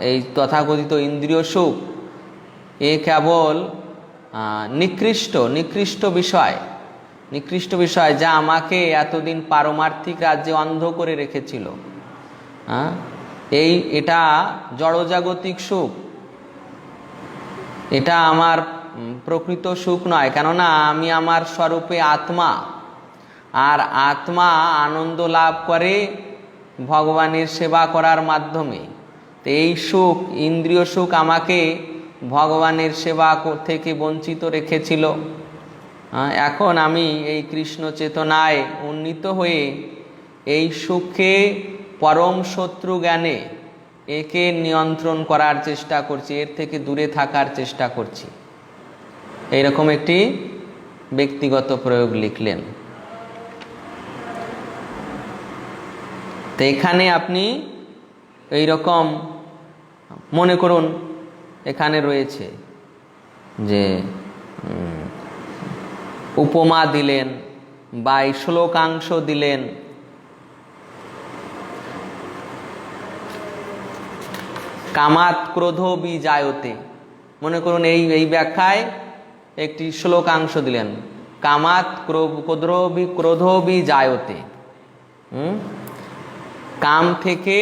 এই তথাকথিত ইন্দ্রিয় সুখ এ কেবল নিকৃষ্ট বিষয় যা আমাকে এতদিন পারমার্থিক রাজ্যে অন্ধ করে রেখেছিল। এটা জড়জাগতিক সুখ, এটা আমার প্রকৃত সুখ নয়, কেননা আমি আমার স্বরূপে আত্মা, আর আত্মা আনন্দ লাভ করে ভগবানের সেবা করার মাধ্যমে। তো এই সুখ, ইন্দ্রিয় সুখ আমাকে ভগবানের সেবা থেকে বঞ্চিত রেখেছিল। এখন আমি এই কৃষ্ণ চেতনায় উন্নীত হয়ে এই সুখকে পরম শত্রু জ্ঞানে একে নিয়ন্ত্রণ করার চেষ্টা করছি, এর থেকে দূরে থাকার চেষ্টা করছি। এইরকম একটি ব্যক্তিগত প্রয়োগ লিখলেন। তো এখানে আপনি এই রকম মনে করুন, এখানে রয়েছে যে উপমা দিলেন বা শ্লোকাংশ দিলেন। কামাত ক্রোধ বিজায়তে, মনে করুন এই ব্যাখ্যায় একটি শ্লোকাংশ দিলেন, কামাত ক্রোধ বিজায়তে, কাম থেকে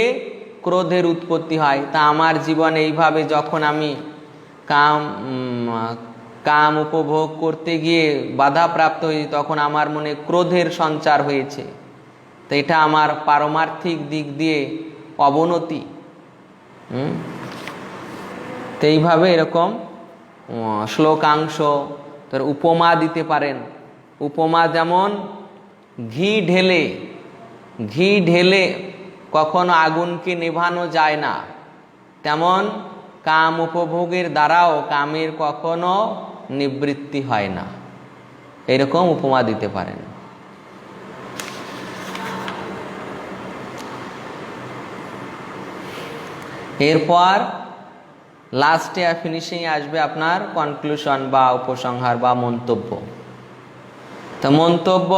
ক্রোধের উৎপত্তি হয়। তা আমার জীবনে এইভাবে যখন আমি কাম উপভোগ করতে গিয়ে বাধাপ্রাপ্ত হয়েছি, তখন আমার মনে ক্রোধের সঞ্চার হয়েছে। তো এটা আমার পারমার্থিক দিক দিয়ে অবনতি। তো এইভাবে এরকম শ্লোকাংশ, তার উপমা দিতে পারেন। উপমা যেমন ঘি ঢেলে কখনো আগুনকে নেভানো যায় না, তেমন কাম উপভোগের দ্বারাও কামের কখনো নিবৃত্তি হয় না। এরকম উপমা দিতে পারেন। এরপর লাস্টে ফিনিশিং আসবে আপনার কনক্লুশন বা উপসংহার বা মন্তব্য। তো মন্তব্য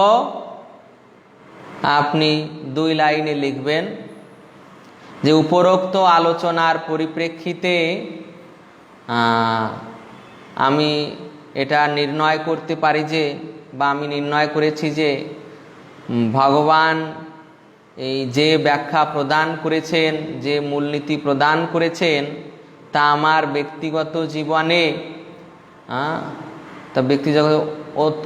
আপনি 2 লাইনে লিখবেন যে উপরোক্ত আলোচনার পরিপ্রেক্ষিতে আমি এটা নির্ণয় করতে পারি যে, বা আমি নির্ণয় করেছি যে ভগবান এই যে ব্যাখ্যা প্রদান করেছেন, যে মূলনীতি প্রদান করেছেন, তা আমার ব্যক্তিগত জীবনে তা ব্যক্তিগত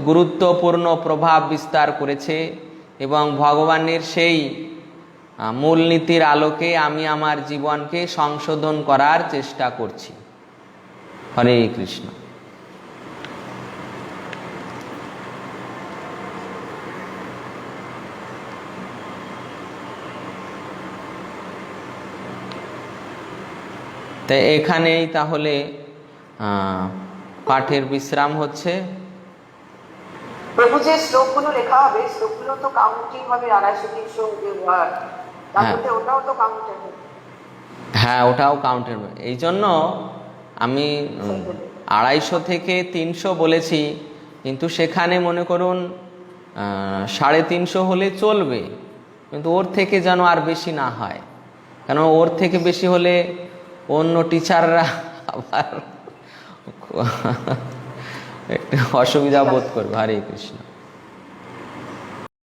গুরুত্বপূর্ণ প্রভাব বিস্তার করেছে এবং ভগবানের সেই মূলনীতির আলোকে আমি আমার জীবনকে সংশোধন করার চেষ্টা করছি। হরে কৃষ্ণ। তাই এখানেই তাহলে পাঠের বিশ্রাম হচ্ছে। প্রভু যে শ্লোকগুলো লেখা হবে, শ্লোকগুলো তো কাউন্টিং হবে 250-300 যে ওয়ার্ড, তার মধ্যে ওটাও তো কাউন্টেড হবে। হ্যাঁ, ওটাও কাউন্টেড। এই জন্য আমি 250 থেকে 300 বলেছি, কিন্তু সেখানে মনে করুন 350 হলে চলবে, কিন্তু ওর থেকে যেন আর বেশি না হয়, কেন ওর থেকে বেশি হলে অন্য টিচাররা আবার একটু অসুবিধা বোধ করবে। হরে কৃষ্ণ।